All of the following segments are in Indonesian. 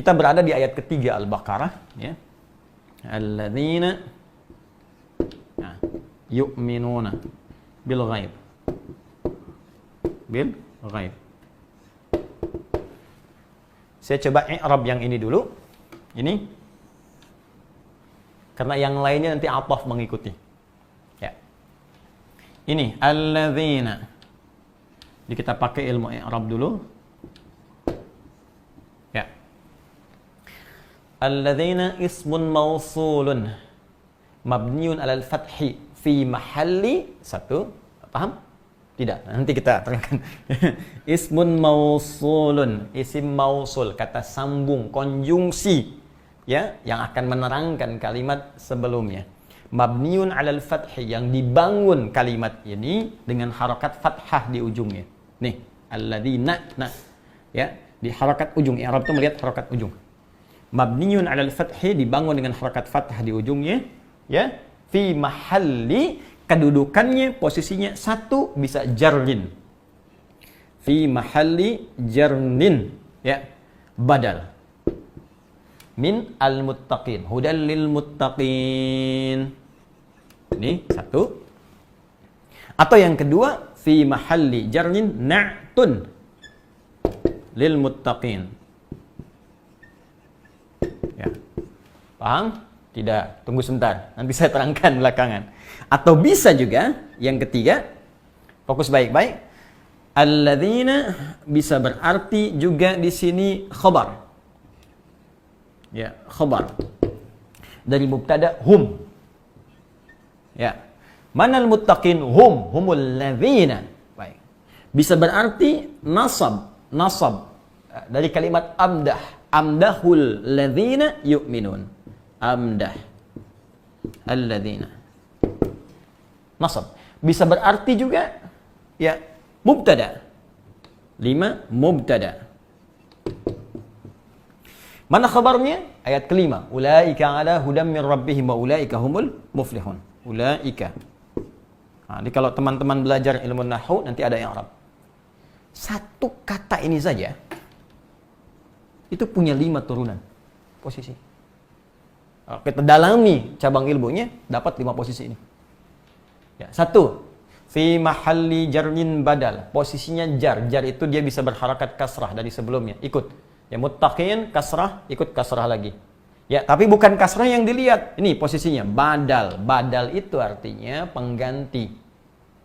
Kita berada di ayat ketiga Al-Baqarah, ya. Alladzina yu'minuna bil ghaib. Bil ghaib. Saya coba i'rab yang ini dulu. Ini karena yang lainnya nanti ataf mengikuti. Ya. Ini alladzina. Jadi kita pakai ilmu i'rab dulu. Ya. Alladzina ismun mausulun mabniun 'alal fathi fi mahalli satu. Paham? Tidak, nanti kita terangkan. Ismun mausulun, isim mausul, kata sambung, konjungsi, ya, yang akan menerangkan kalimat sebelumnya. Mabniun 'alal fathi, yang dibangun kalimat ini dengan harakat fathah di ujungnya. Nih, alladzina, ya, di harakat ujung. I'rab itu melihat harakat ujung. Mabniun 'alal fathi, dibangun dengan harakat fathah di ujungnya, ya. Fi mahalli, kedudukannya, posisinya satu, bisa jarrin. Fi mahalli jarnin, ya, badal. Min al-muttaqin, hudal lil muttaqin. Ini satu. Atau yang kedua, fi mahalli jarnin na'tun lil muttaqin. Ya. Paham? Tidak, tunggu sebentar. Nanti saya terangkan belakangan. Atau bisa juga yang ketiga, fokus baik-baik. Alladzina bisa berarti juga di sini khabar. Ya, khabar. Dari mubtada hum. Ya. Manal muttaqin humul ladzina. Baik. Bisa berarti nasab. Dari kalimat amdah. Amdahul ladzina yu'minun. Amdah alladzina. Nasab. Bisa berarti juga, ya, mubtada. 5, mubtada. Mana khabarnya? Ayat kelima. Ulaika ala hudam min rabbihim wa ulaika humul muflihun. Ulaika. Nah, jadi kalau teman-teman belajar ilmu nahwu nanti ada yang Arab. Satu kata ini saja itu punya 5 turunan posisi. Kita dalami cabang ilmunya, dapat 5 posisi ini. Ya, 1. Fi mahalli jarrin badal. Posisinya jar. Jar itu dia bisa berharakat kasrah dari sebelumnya. Ikut. Ya, muttaqin kasrah, ikut kasrah lagi. Ya, tapi bukan kasrah yang dilihat. Ini posisinya badal. Badal itu artinya pengganti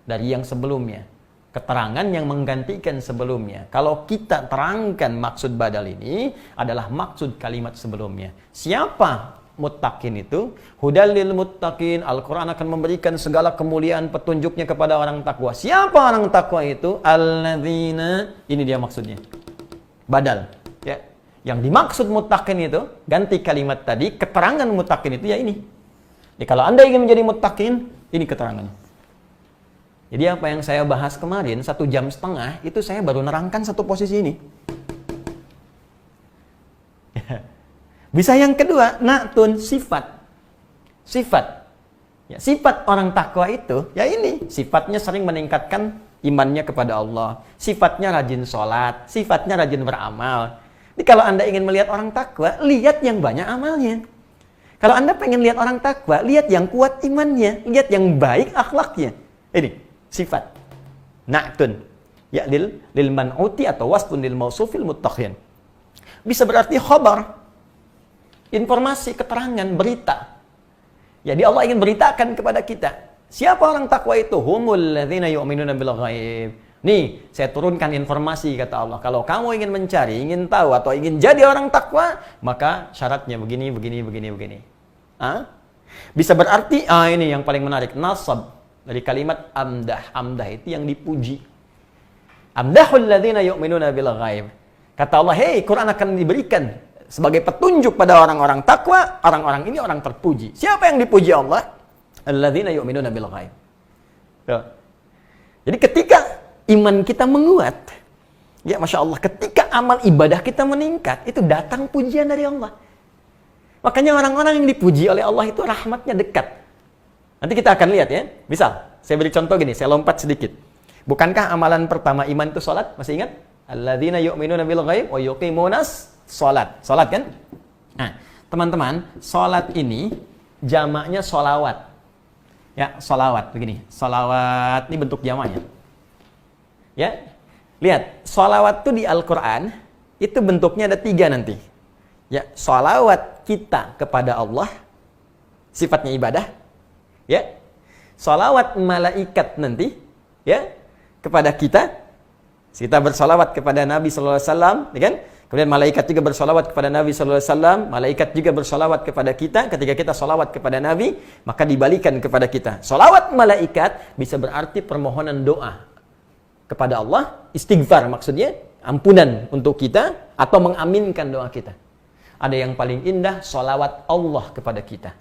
dari yang sebelumnya. Keterangan yang menggantikan sebelumnya. Kalau kita terangkan maksud badal ini adalah maksud kalimat sebelumnya. Siapa muttaqin itu? Hudal lil muttaqin. Al-Quran akan memberikan segala kemuliaan petunjuknya kepada orang takwa. Siapa orang takwa itu? Alladzina. Ini dia maksudnya. Badal. Ya. Yang dimaksud muttaqin itu, ganti kalimat tadi, keterangan muttaqin itu ya ini. Jadi kalau Anda ingin menjadi muttaqin, ini keterangannya. Jadi apa yang saya bahas kemarin, 1,5 jam, itu saya baru nerangkan satu posisi ini. Bisa yang kedua, na'tun, sifat. Sifat. Ya, sifat orang takwa itu, ya ini. Sifatnya sering meningkatkan imannya kepada Allah. Sifatnya rajin sholat. Sifatnya rajin beramal. Jadi kalau Anda ingin melihat orang takwa, lihat yang banyak amalnya. Kalau Anda pengen lihat orang takwa, lihat yang kuat imannya. Lihat yang baik akhlaknya. Ini, sifat. Na'tun. Ya, lil man'uti atau wasfun lil mausufil muttaqin. Bisa berarti khabar. Informasi, keterangan, berita. Jadi Allah ingin beritakan kepada kita. Siapa orang takwa itu? Humul ladzina yu'minuna bil ghaib. Nih, saya turunkan informasi, kata Allah. Kalau kamu ingin mencari, ingin tahu, atau ingin jadi orang takwa, maka syaratnya begini. Bisa berarti, ini yang paling menarik. Nasab. Dari kalimat amdah. Amdah itu yang dipuji. Amdahul ladzina yu'minuna bil ghaib. Kata Allah, hei, Quran akan diberikan sebagai petunjuk pada orang-orang takwa. Orang-orang ini orang terpuji. Siapa yang dipuji Allah? Alladzina yu'minuna bil ghaib. Jadi ketika iman kita menguat, ya Masya Allah, ketika amal ibadah kita meningkat, itu datang pujian dari Allah. Makanya orang-orang yang dipuji oleh Allah itu rahmatnya dekat. Nanti kita akan lihat ya. Misal, saya beri contoh gini, saya lompat sedikit. Bukankah amalan pertama iman itu sholat? Masih ingat? Alladzina yu'minuna bil ghaib wa yuqimunas Salat. Salat kan? Nah, teman-teman, salat ini jamaknya solawat. Ya, solawat begini. Solawat ini bentuk jamaknya. Ya, lihat, solawat itu di Al-Quran itu bentuknya ada 3 nanti. Ya, solawat kita kepada Allah, sifatnya ibadah. Ya, solawat malaikat nanti, ya, kepada kita. Kita bersolawat kepada Nabi Sallallahu Alaihi Wasallam, ya kan? Kemudian malaikat juga bersolawat kepada Nabi Sallallahu Alaihi Wasallam. Malaikat juga bersolawat kepada kita. Ketika kita solawat kepada Nabi, maka dibalikan kepada kita. Solawat malaikat bisa berarti permohonan doa kepada Allah, istighfar maksudnya, ampunan untuk kita atau mengaminkan doa kita. Ada yang paling indah, solawat Allah kepada kita.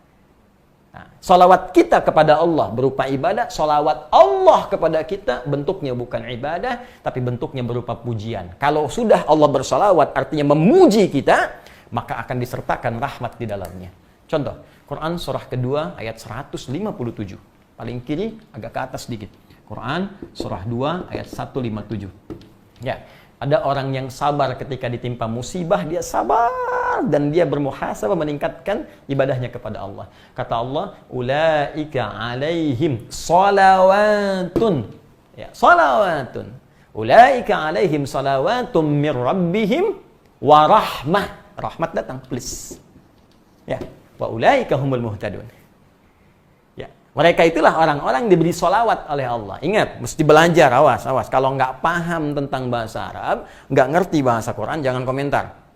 Nah, solawat kita kepada Allah berupa ibadah, solawat Allah kepada kita bentuknya bukan ibadah, tapi bentuknya berupa pujian. Kalau sudah Allah bersolawat artinya memuji kita, maka akan disertakan rahmat di dalamnya. Contoh, Quran surah kedua ayat 157. Paling kiri agak ke atas sedikit. Quran surah 2 ayat 157. Ya, ada orang yang sabar ketika ditimpa musibah, dia sabar dan dia bermuhasabah meningkatkan ibadahnya kepada Allah. Kata Allah, ulaika alaihim salawatun. Ya, salawatun. Ulaika alaihim salawatun mir rabbihim wa rahmah. Rahmat datang, please. Ya, wa ulaika humul muhtadun. Ya, mereka itulah orang-orang diberi solawat oleh Allah. Ingat, mesti belajar, awas. Kalau nggak paham tentang bahasa Arab, nggak ngerti bahasa Quran, jangan komentar.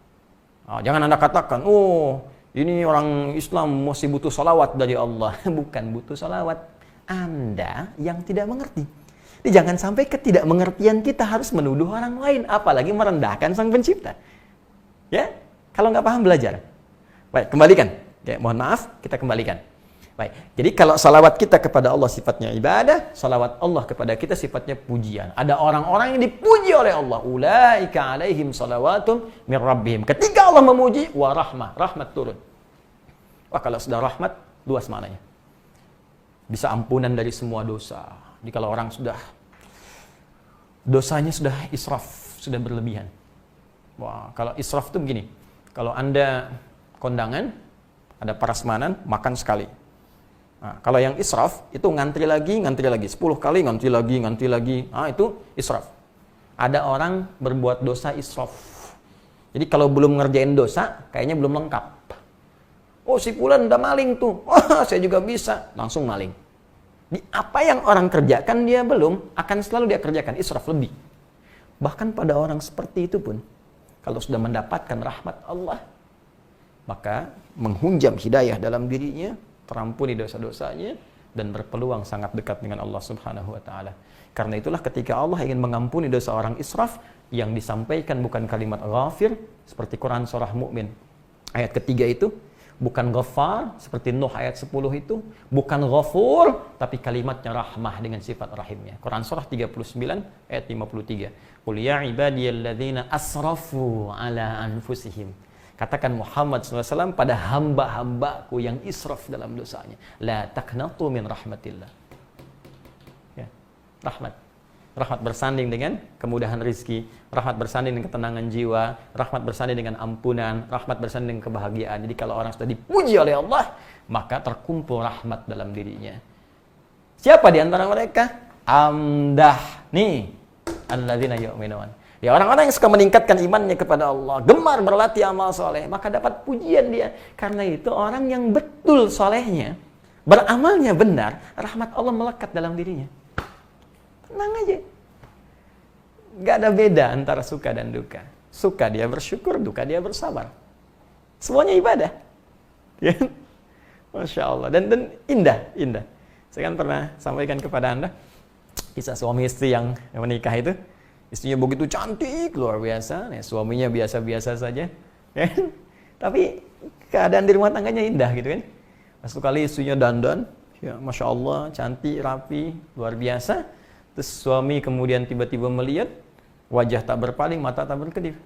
Jangan Anda katakan, oh ini orang Islam masih butuh solawat dari Allah. Bukan butuh solawat, Anda yang tidak mengerti. Jadi jangan sampai ketidakmengertian kita harus menuduh orang lain, apalagi merendahkan Sang Pencipta. Ya, kalau nggak paham belajar. Baik, kembalikan. Ya, mohon maaf, kita kembalikan. Baik, jadi kalau salawat kita kepada Allah sifatnya ibadah, salawat Allah kepada kita sifatnya pujian. Ada orang-orang yang dipuji oleh Allah. Ulaika alaihim salawatun min rabbihim. Ketika Allah memuji, wa rahmah, rahmat turun. Wah, kalau sudah rahmat, luas maknanya. Bisa ampunan dari semua dosa. Jadi kalau orang sudah, dosanya sudah israf, sudah berlebihan. Wah, kalau israf itu begini. Kalau Anda kondangan, ada prasmanan, makan sekali. Nah, kalau yang israf itu ngantri lagi, 10 kali ngantri lagi. Itu israf. Ada orang berbuat dosa israf. Jadi kalau belum ngerjain dosa, kayaknya belum lengkap. Oh, si fulan udah maling tuh. Wah, saya juga bisa. Langsung maling. Di apa yang orang kerjakan dia belum, akan selalu dia kerjakan israf lebih. Bahkan pada orang seperti itu pun, kalau sudah mendapatkan rahmat Allah, maka menghunjam hidayah dalam dirinya, terampuni dosa-dosanya, dan berpeluang sangat dekat dengan Allah Subhanahu wa Ta'ala. Karena itulah ketika Allah ingin mengampuni dosa orang israf, yang disampaikan bukan kalimat ghafir seperti Quran surah Mu'min ayat ketiga itu, bukan ghafar seperti Nuh ayat 10 itu, bukan ghafur tapi kalimatnya rahmah dengan sifat rahimnya. Quran surah 39 ayat 53. Qul ya ibadiyalladzina asrafu ala anfusihim. Katakan Muhammad SAW pada hamba-hambaku yang israf dalam dosanya. La taqnatu min rahmatillah. Ya, rahmat. Rahmat bersanding dengan kemudahan rizki. Rahmat bersanding dengan ketenangan jiwa. Rahmat bersanding dengan ampunan. Rahmat bersanding dengan kebahagiaan. Jadi kalau orang sudah dipuji oleh Allah, maka terkumpul rahmat dalam dirinya. Siapa di antara mereka? Amdah. Nih. Alladzina yu'minun. Ya, orang-orang yang suka meningkatkan imannya kepada Allah, gemar berlatih amal soleh, maka dapat pujian dia. Karena itu orang yang betul solehnya, beramalnya benar, rahmat Allah melekat dalam dirinya. Tenang aja. Gak ada beda antara suka dan duka. Suka dia bersyukur, duka dia bersabar. Semuanya ibadah. Ya? Masya Allah. Dan indah. Saya kan pernah sampaikan kepada Anda, kisah suami istri yang menikah itu. Istrinya begitu cantik, luar biasa. Suaminya biasa-biasa saja. Ya. Tapi keadaan di rumah tangganya indah gitu kan. Satu kali istrinya dandan, ya, Masya Allah, cantik, rapi, luar biasa. Terus suami kemudian tiba-tiba melihat, wajah tak berpaling, mata tak berkedip.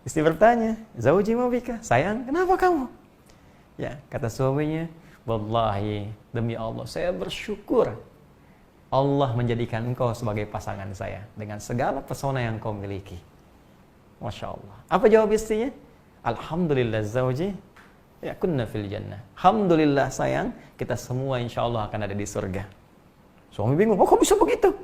Istri bertanya, Zawji ma bika? Sayang, kenapa kamu? Ya, kata suaminya, wallahi, demi Allah, saya bersyukur Allah menjadikan engkau sebagai pasangan saya dengan segala pesona yang kau miliki. Masya Allah. Apa jawab istrinya? Alhamdulillah zauji ya kunna fil jannah. Alhamdulillah sayang, kita semua insya Allah akan ada di surga. Suami bingung, kok bisa begitu?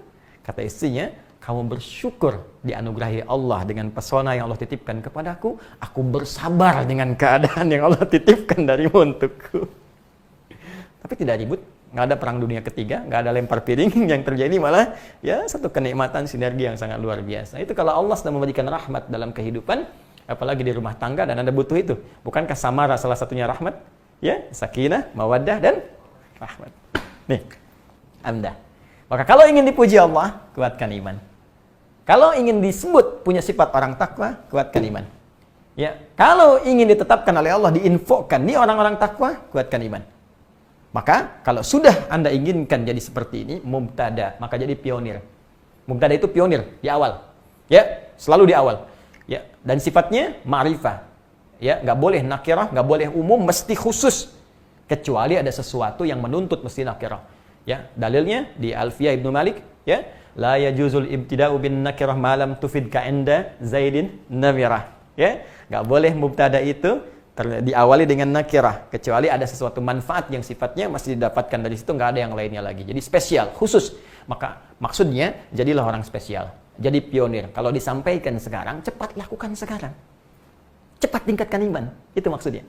Kata istrinya, kamu bersyukur dianugerahi Allah dengan pesona yang Allah titipkan kepadaku. Aku bersabar dengan keadaan yang Allah titipkan darimu untukku. Tapi tidak ribut, nggak ada perang dunia ketiga, nggak ada lempar piring. Yang terjadi malah ya satu kenikmatan sinergi yang sangat luar biasa. Itu kalau Allah sedang memberikan rahmat dalam kehidupan, apalagi di rumah tangga dan Anda butuh itu. Bukankah samara salah satunya rahmat? Ya, sakinah, mawaddah dan rahmat. Nih, Anda. Maka kalau ingin dipuji Allah, kuatkan iman. Kalau ingin disebut punya sifat orang takwa, kuatkan iman. Ya, kalau ingin ditetapkan oleh Allah, diinfokan nih orang-orang takwa, kuatkan iman. Maka kalau sudah Anda inginkan jadi seperti ini, mubtada, maka jadi pionir. Mubtada itu pionir di awal. Ya, selalu di awal. Ya, dan sifatnya ma'rifah. Ya, nggak boleh nakirah, nggak boleh umum, mesti khusus. Kecuali ada sesuatu yang menuntut mesti nakirah. Ya, dalilnya di Alfiyah Ibnu Malik, ya, la yajuzul ibtida'u bin nakirah ma lam tufid ka inda Zaidin namirah. Ya, nggak boleh mubtada itu diawali dengan nakirah, kecuali ada sesuatu manfaat yang sifatnya masih didapatkan dari situ, nggak ada yang lainnya lagi. Jadi spesial, khusus. Maka maksudnya jadilah orang spesial. Jadi pionir. Kalau disampaikan sekarang, cepat lakukan sekarang. Cepat tingkatkan iman. Itu maksudnya.